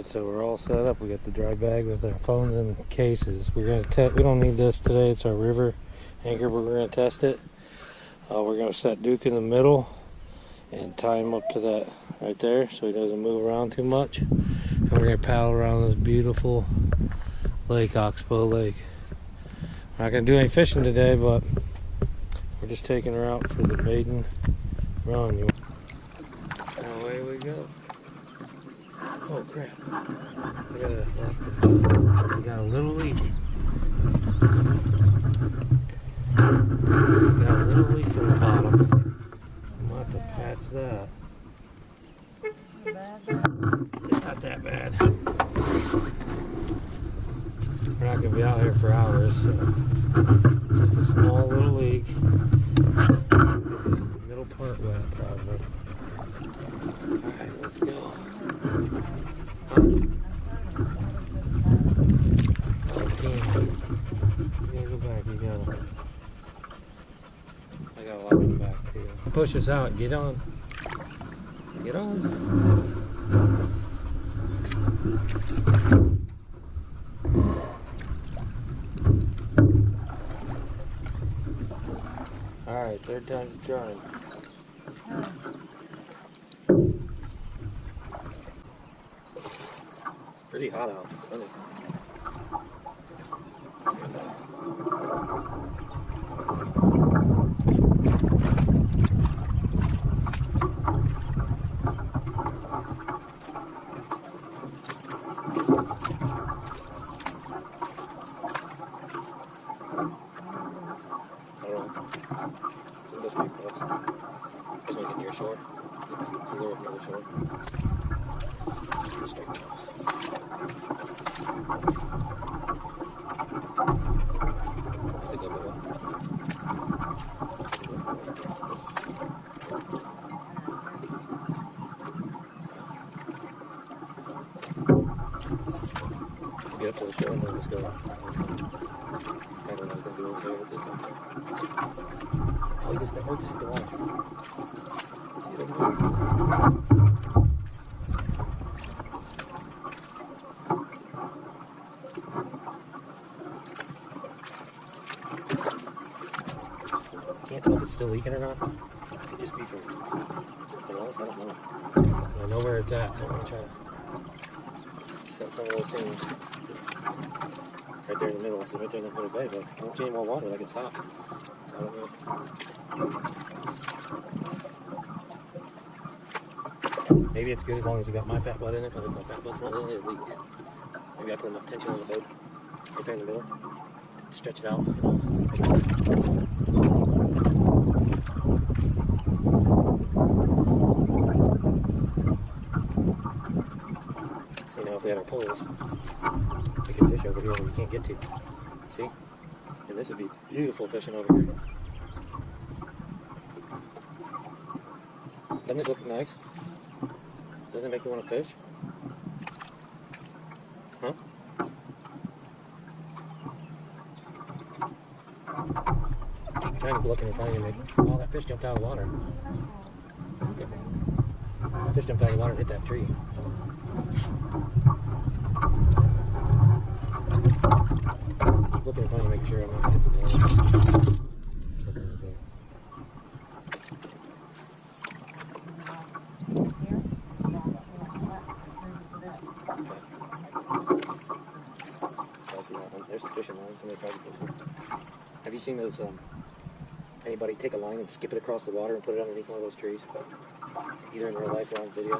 Alright, so we're all set up. We got the dry bag with our phones and cases. We're gonna we don't need this today. It's our river anchor, but we're gonna test it. We're gonna set Duke in the middle and tie him up to that right there so he doesn't move around too much. And we're gonna paddle around this beautiful lake, Oxbow Lake. We're not gonna do any fishing today, but we're just taking her out for the maiden run. And away we go. Oh crap. We got a little leak. Got a little leak in the bottom. I'm gonna have to patch that. It's not that bad. We're not gonna be out here for hours, so just a small little leak. Middle part wet probably. Alright, let's go. I gotta lock him back too. Push us out. Get on. Get on. Alright, third time to join. Pretty hot out. It's sunny. Shore. Let's go up near the shore. Just straight across. That's a good one. Get up to the shore and then just go. I don't know what's going to do over there with this one. Oh, he just hit the water. Can't tell if it's still leaking or not. It could just be from something else. I don't know. I know where it's at, so I'm gonna try to set some of those things right there in the middle. It's right there in that little bay, but I don't see any more water like it's hot. So I don't know. Maybe it's good as long as you got my fat butt in it, but if my fat butt's not in it, it leaks. Maybe I put enough tension on the boat right there in the middle. Stretch it out, you know. See, now if we had our poles, we can fish over here where we can't get to. See? And this would be beautiful fishing over here. Doesn't it look nice? Doesn't it make you want to fish? Huh? Keep kind of looking and trying to make... Oh, that fish jumped out of the water. The fish jumped out of the water and hit that tree. Just keep looking and trying to make sure I'm not hitting the water. There's some fishing lines, and they're probably fishing. Have you seen those, anybody take a line and skip it across the water and put it underneath one of those trees? Either in real life or on video.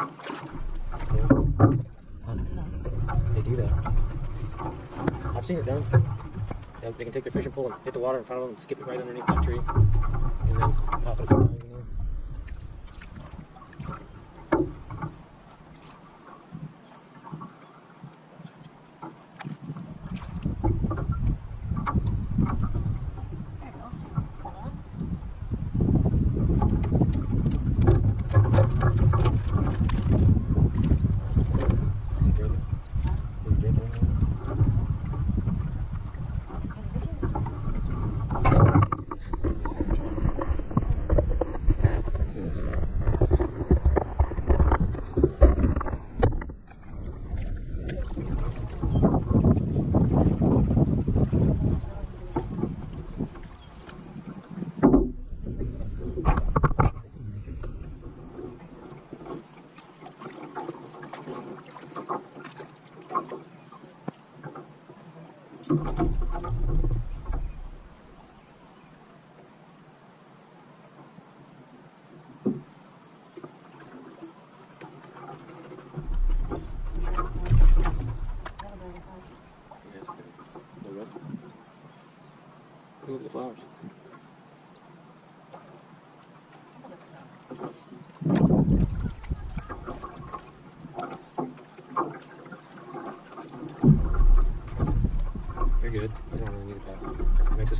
Yeah. They do that. I've seen it done. Yeah, they can take their fishing pole and hit the water in front of them and skip it right underneath that tree. And then pop it a few times in there.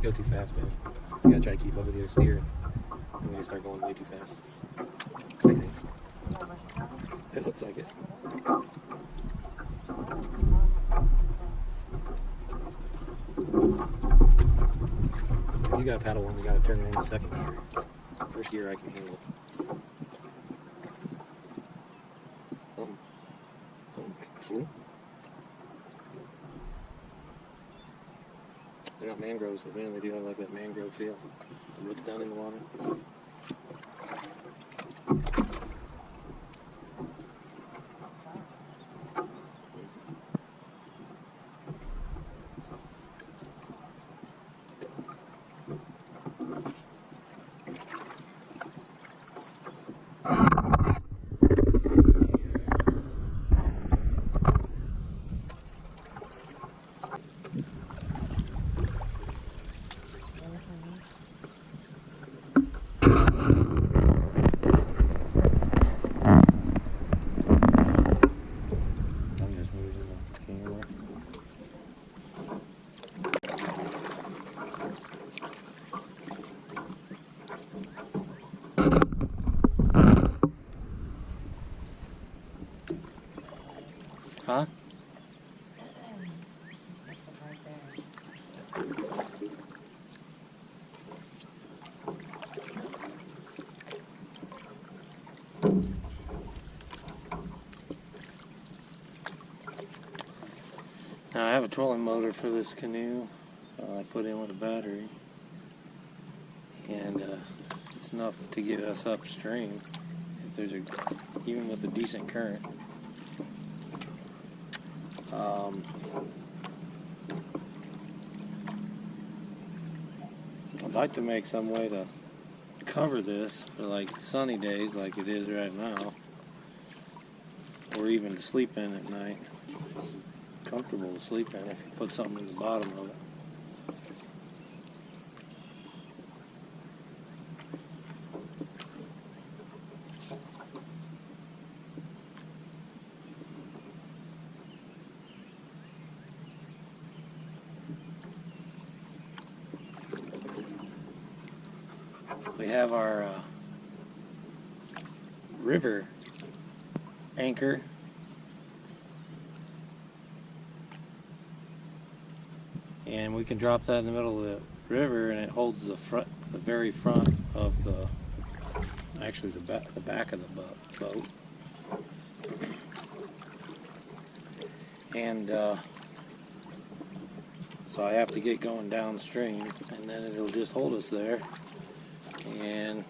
go too fast, man. You gotta try to keep up with your steer. And we just start going way too fast. I think. It looks like it. You gotta paddle when you gotta turn it into second gear. First gear I can handle. Something. They're not mangroves, but man, they do have like that mangrove feel. The roots down in the water. Huh? Now I have a trolling motor for this canoe. I put in with a battery, and it's enough to get us upstream if there's even with a decent current. I'd like to make some way to cover this for like sunny days like it is right now, or even to sleep in at night. It's comfortable to sleep in if you put something in the bottom of it. We have our river anchor. And we can drop that in the middle of the river, and it holds the very front of the, actually the back of the boat. And so I have to get going downstream, and then it'll just hold us there, and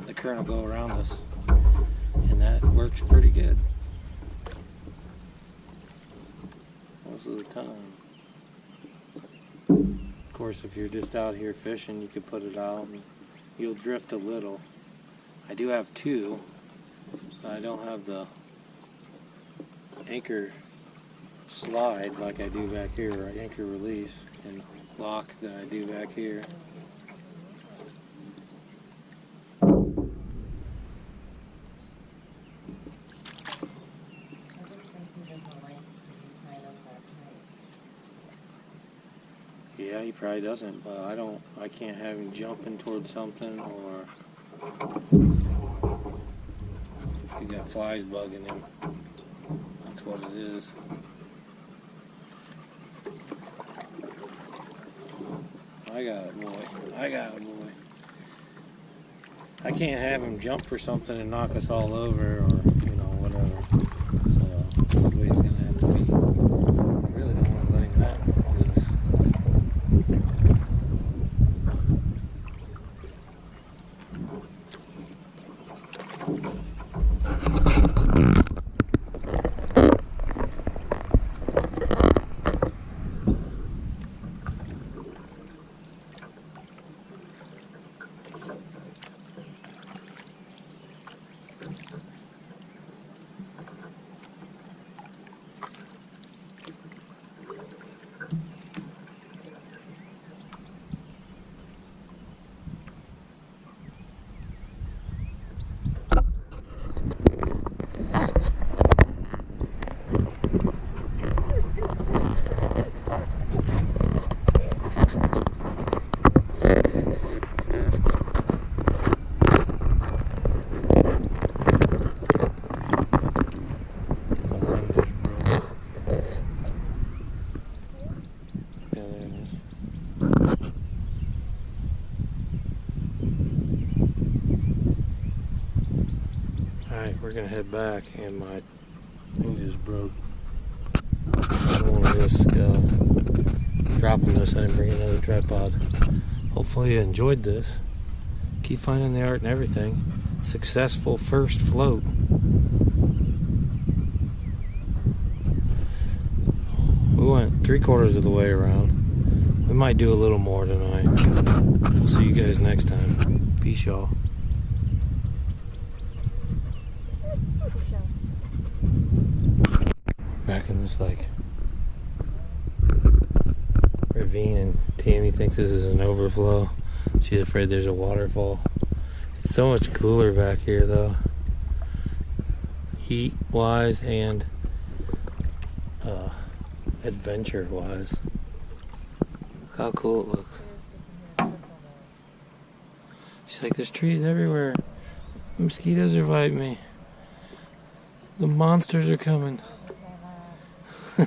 the current will go around us, and that works pretty good most of the time. Of course, if you're just out here fishing, you could put it out and you'll drift a little. I do have two, but I don't have the anchor slide like I do back here, or anchor release and lock that I do back here. Yeah, he probably doesn't, but I can't have him jumping towards something, or he got flies bugging him. That's what it is. I got it, boy. I got it, boy. I can't have him jump for something and knock us all over, or, you know, whatever. So, that's the way it's going to have to be. I really don't want to let him that loose. we're gonna head back, and my thing just broke. I don't want to risk dropping this. I didn't bring another tripod. Hopefully you enjoyed this. Keep finding the art and everything. Successful first float. We went 3/4 of the way around. We might do a little more tonight. We'll see you guys next time. Peace, y'all. Back in this like ravine, and Tammy thinks this is an overflow. She's afraid there's a waterfall. It's so much cooler back here though, heat wise and adventure wise. Look how cool it looks. She's like, there's trees everywhere. The mosquitoes are biting me. The monsters are coming. You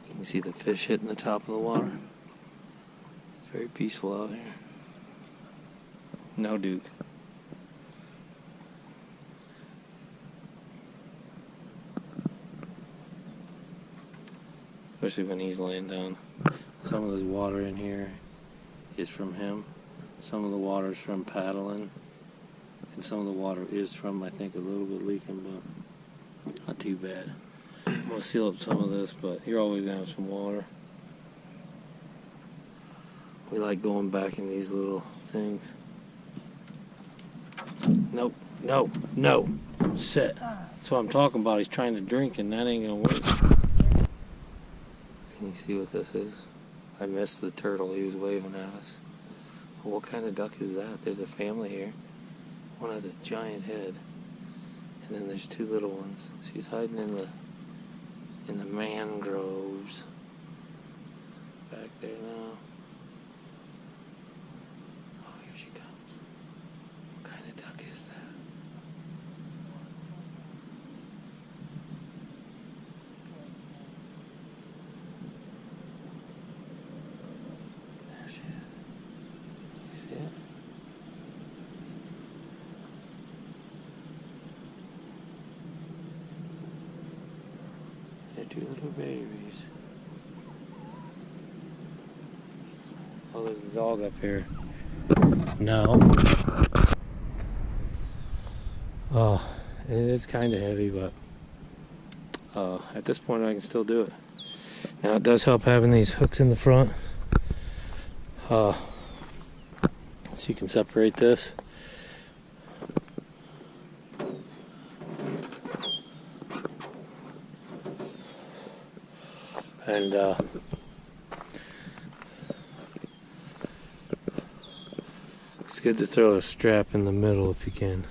can see the fish hitting the top of the water. It's very peaceful out here. No Duke. Especially when he's laying down. Some of this water in here is from him. Some of the water is from paddling. And some of the water is from, I think, a little bit leaking, but not too bad. I'm going to seal up some of this, but you're always going to have some water. We like going back in these little things. Nope, no, no, sit. That's what I'm talking about. He's trying to drink and that ain't going to work. Can you see what this is? I missed the turtle. He was waving at us. Well, what kind of duck is that? There's a family here. One has a giant head. And then there's two little ones. She's hiding in the mangroves. Back there now. Oh, here she comes. What kind of duck is that? There she is. You see it? They're two little babies. Oh, there's a dog up here. No. Oh, it is kind of heavy, but at this point I can still do it. Now it does help having these hooks in the front. So you can separate this. And it's good to throw a strap in the middle if you can.